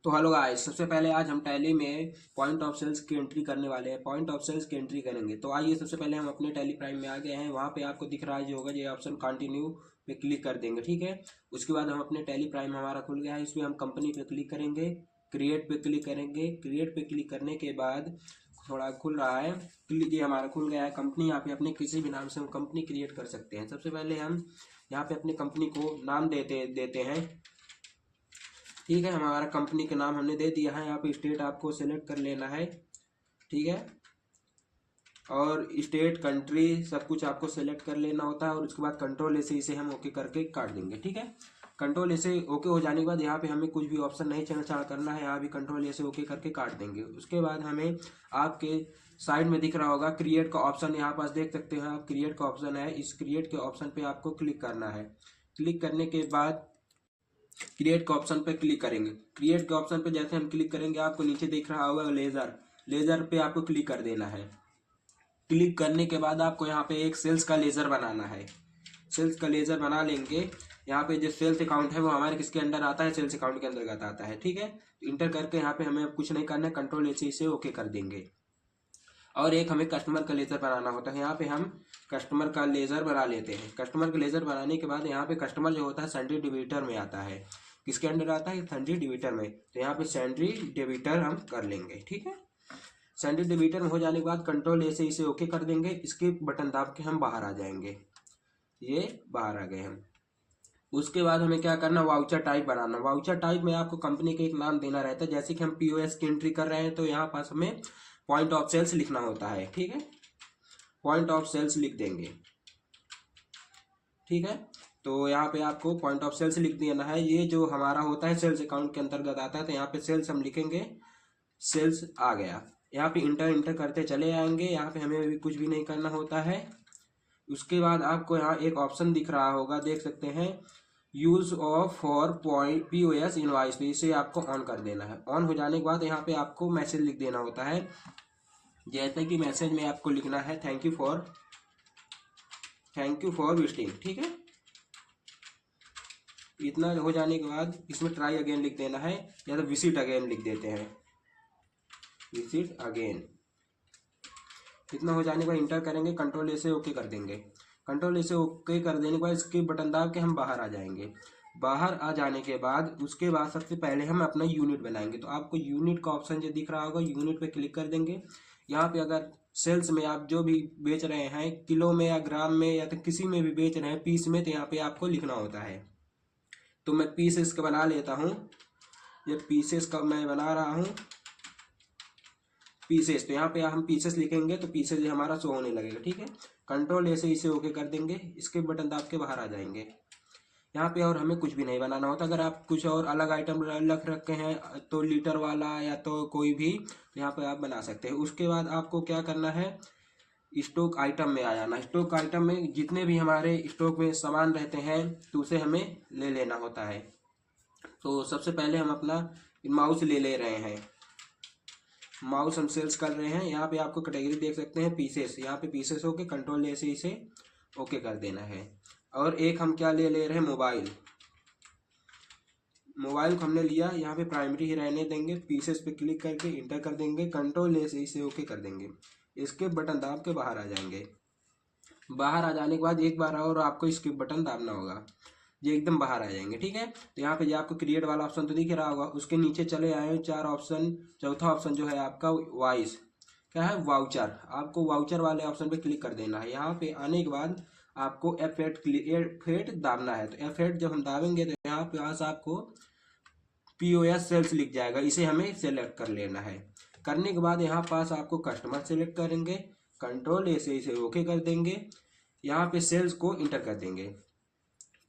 तो hello guys, सबसे पहले आज हम टैली में पॉइंट ऑफ सेल्स की एंट्री करने वाले हैं। पॉइंट ऑफ सेल्स की एंट्री करेंगे तो आइए सबसे पहले हम अपने टैली प्राइम में आ गए हैं। वहाँ पे आपको दिख रहा है जो होगा ये ऑप्शन कंटिन्यू पे क्लिक कर देंगे, ठीक है। उसके बाद हम अपने टैली प्राइम हमारा खुल गया है, इसमें हम कंपनी पे क्लिक करेंगे, क्रिएट पे क्लिक करेंगे। क्रिएट पे क्लिक करने के बाद थोड़ा खुल रहा है, क्लिक ये हमारा खुल गया है। कंपनी यहाँ पे अपने किसी भी नाम से हम कंपनी क्रिएट कर सकते हैं। सबसे पहले हम यहाँ पे अपनी कंपनी को नाम देते हैं, ठीक है। हमारा कंपनी का नाम हमने दे दिया है। यहाँ पे स्टेट आपको सेलेक्ट कर लेना है, ठीक है। और स्टेट कंट्री सब कुछ आपको सेलेक्ट कर लेना होता है और उसके बाद कंट्रोल ऐसे इसे हम ओके करके काट देंगे, ठीक है। कंट्रोल ऐसे ओके हो जाने के बाद यहाँ पे हमें कुछ भी ऑप्शन नहीं छेड़छाड़ करना है, यहाँ भी कंट्रोल ऐसे ओके करके काट देंगे। उसके बाद हमें आपके साइड में दिख रहा होगा क्रिएट का ऑप्शन, यहाँ पास देख सकते हैं आप क्रिएट का ऑप्शन है। इस क्रिएट के ऑप्शन पे आपको क्लिक करना है। क्लिक करने के बाद क्रिएट के ऑप्शन पे क्लिक करेंगे। क्रिएट के ऑप्शन पे जैसे हम क्लिक करेंगे आपको नीचे दिख रहा होगा लेजर पे आपको क्लिक कर देना है। क्लिक करने के बाद आपको यहाँ पे एक सेल्स का लेजर बनाना है। सेल्स का लेजर बना लेंगे। यहाँ पे जो सेल्स अकाउंट है वो हमारे किसके अंडर आता है, सेल्स अकाउंट के अंतर्गत आता है, ठीक है। इंटर करके यहाँ पे हमें अब कुछ नहीं करना है, कंट्रोल इसे ओके कर देंगे। और एक हमें कस्टमर का लेजर बनाना होता है। यहाँ पे हम कस्टमर का लेजर बना लेते हैं। कस्टमर का लेजर बनाने के बाद यहाँ पे कस्टमर जो होता है सैंडी डेबिटर में आता है। किसके अंडर आता है, सैंडी डेबिटर में। तो यहाँ पे सैंडी डेबिटर हम कर लेंगे, ठीक है। सैंडी डेबिटर में हो जाने के बाद कंट्रोल ऐसे इसे ओके कर देंगे। इसके बटन दाब के हम बाहर आ जाएंगे। ये बाहर आ गए हम। उसके बाद हमें क्या करना, वाउचर टाइप बनाना। वाउचर टाइप में आपको कंपनी के एक नाम देना रहता है। जैसे कि हम पीओएस की एंट्री कर रहे हैं तो यहाँ पास हमें पॉइंट ऑफ सेल्स लिखना होता है, ठीक है। पॉइंट ऑफ सेल्स लिख देंगे, ठीक है। तो यहाँ पे आपको पॉइंट ऑफ सेल्स लिख देना है। ये जो हमारा होता है सेल्स अकाउंट के अंतर्गत आता है। तो यहाँ पे सेल्स हम लिखेंगे, सेल्स आ गया। यहाँ पे इंटर करते चले आएंगे। यहाँ पे हमें भी कुछ भी नहीं करना होता है। उसके बाद आपको यहाँ एक ऑप्शन दिख रहा होगा, देख सकते हैं, use of for point POS invoice. तो इसे आपको ऑन कर देना है। ऑन हो जाने के बाद यहाँ पे आपको मैसेज लिख देना होता है। जैसे कि मैसेज में आपको लिखना है थैंक यू फॉर विजिटिंग, ठीक है। इतना हो जाने के बाद इसमें ट्राई अगेन लिख देना है, या तो विजिट अगेन लिख देते हैं, विजिट अगेन। इतना हो जाने के बाद इंटर करेंगे, कंट्रोल ऐसे ओके कर देंगे। कंट्रोल ऐसे ओके कर देने के बाद इसके बटन दाब के हम बाहर आ जाएंगे। बाहर आ जाने के बाद उसके बाद सबसे पहले हम अपना यूनिट बनाएंगे। तो आपको यूनिट का ऑप्शन जो दिख रहा होगा, यूनिट पे क्लिक कर देंगे। यहाँ पे अगर सेल्स में आप जो भी बेच रहे हैं, किलो में या ग्राम में या तो किसी में भी बेच रहे हैं, पीस में, तो यहाँ पे आपको लिखना होता है। तो मैं पीसेस का बना लेता हूँ। ये पीसेस का मैं बना रहा हूँ, पीसेस। तो यहाँ पे हम पीसेस लिखेंगे तो पीसेस हमारा शो होने लगेगा, ठीक है। कंट्रोल ऐसे इसे ओके कर देंगे। इसके बटन दाब के बाहर आ जाएंगे। यहाँ पे और हमें कुछ भी नहीं बनाना होता। अगर आप कुछ और अलग आइटम रखे हैं तो लीटर वाला या तो कोई भी, तो यहाँ पे आप बना सकते हैं। उसके बाद आपको क्या करना है, स्टॉक आइटम में आ जाना। स्टॉक आइटम में जितने भी हमारे स्टॉक में सामान रहते हैं तो उसे हमें ले लेना होता है। तो सबसे पहले हम अपना माउस ले रहे हैं। माउस हम सेल्स कर रहे हैं। यहाँ पे आपको कैटेगरी देख सकते हैं, पीसेस। यहाँ पे पीसेस होके कंट्रोल ऐसे इसे ओके कर देना है। और एक हम क्या ले रहे हैं, मोबाइल को हमने लिया। यहाँ पे प्राइमरी ही रहने देंगे। पीसेस पे क्लिक करके इंटर कर देंगे, कंट्रोल ऐसे इसे ओके कर देंगे। इसके बटन दाब के बाहर आ जाएंगे। बाहर आ जाने के बाद एक बार और आपको इसके बटन दाबना होगा, ये एकदम बाहर आ जाएंगे, ठीक है। तो यहाँ पे ये आपको क्रिएट वाला ऑप्शन तो दिख रहा होगा, उसके नीचे चले आए 4 ऑप्शन। चौथा ऑप्शन जो है आपका वॉइस, क्या है, वाउचर। आपको वाउचर वाले ऑप्शन पे क्लिक कर देना है। यहाँ पे आने के बाद आपको F8 दाबना है। तो F8 जब हम दाबेंगे तो यहाँ पे पास आपको पीओएस सेल्स लिख जाएगा, इसे हमें सेलेक्ट कर लेना है। करने के बाद यहाँ पास आपको कस्टमर सेलेक्ट करेंगे, कंट्रोल ऐसे इसे ओके कर देंगे। यहाँ पे सेल्स को इंटर कर देंगे,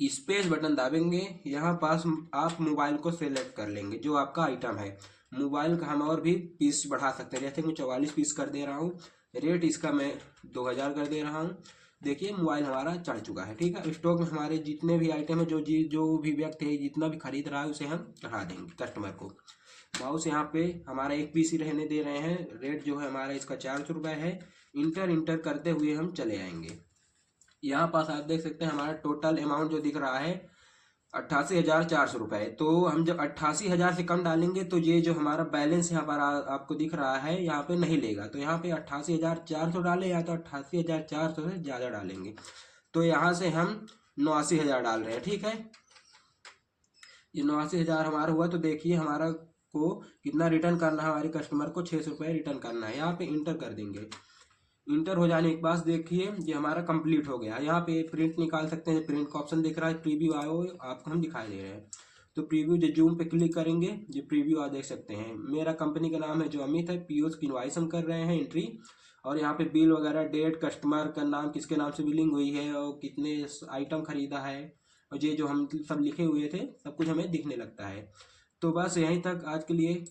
स्पेस बटन दाबेंगे। यहाँ पास आप मोबाइल को सेलेक्ट कर लेंगे जो आपका आइटम है। मोबाइल का हम और भी पीस बढ़ा सकते हैं, जैसे मैं 44 पीस कर दे रहा हूँ। रेट इसका मैं 2000 कर दे रहा हूँ। देखिए मोबाइल हमारा चढ़ चुका है, ठीक है। स्टॉक में हमारे जितने भी आइटम है, जो भी व्यक्ति है जितना भी खरीद रहा है उसे हम चढ़ा देंगे कस्टमर को। माउस यहाँ पे हमारा एक पीस ही रहने दे रहे हैं। रेट जो है हमारा इसका 400 रुपये है। इंटर करते हुए हम चले आएंगे। यहाँ पास आप देख सकते हैं हमारा टोटल अमाउंट जो दिख रहा है 88,400 रुपये। तो हम जब 88,000 से कम डालेंगे तो ये जो हमारा बैलेंस यहाँ पर आपको दिख रहा है यहाँ पे नहीं लेगा। तो यहाँ पे 88,400 डालें या तो 88,400 से ज़्यादा डालेंगे। तो यहाँ से हम 89,000 डाल रहे हैं, ठीक है। ये 89,000 हमारा हुआ। तो देखिए हमारा को कितना रिटर्न करना है, हमारे कस्टमर को 600 रुपये रिटर्न करना है। यहाँ पे इंटर कर देंगे। इंटर हो जाने के बाद देखिए ये हमारा कंप्लीट हो गया। यहाँ पे प्रिंट निकाल सकते हैं, प्रिंट का ऑप्शन दिख रहा है, प्रीव्यू आओ आपको हम दिखाई दे रहे हैं। तो प्रीव्यू जो जूम पे क्लिक करेंगे ये प्रीव्यू आप देख सकते हैं। मेरा कंपनी का नाम है जो अमित है, पीओस की इनवाइस हम कर रहे हैं एंट्री। और यहाँ पे बिल वगैरह, डेट, कस्टमर का नाम, किसके नाम से बिलिंग हुई है और कितने आइटम खरीदा है, और ये जो हम सब लिखे हुए थे सब कुछ हमें दिखने लगता है। तो बस यहीं तक आज के लिए।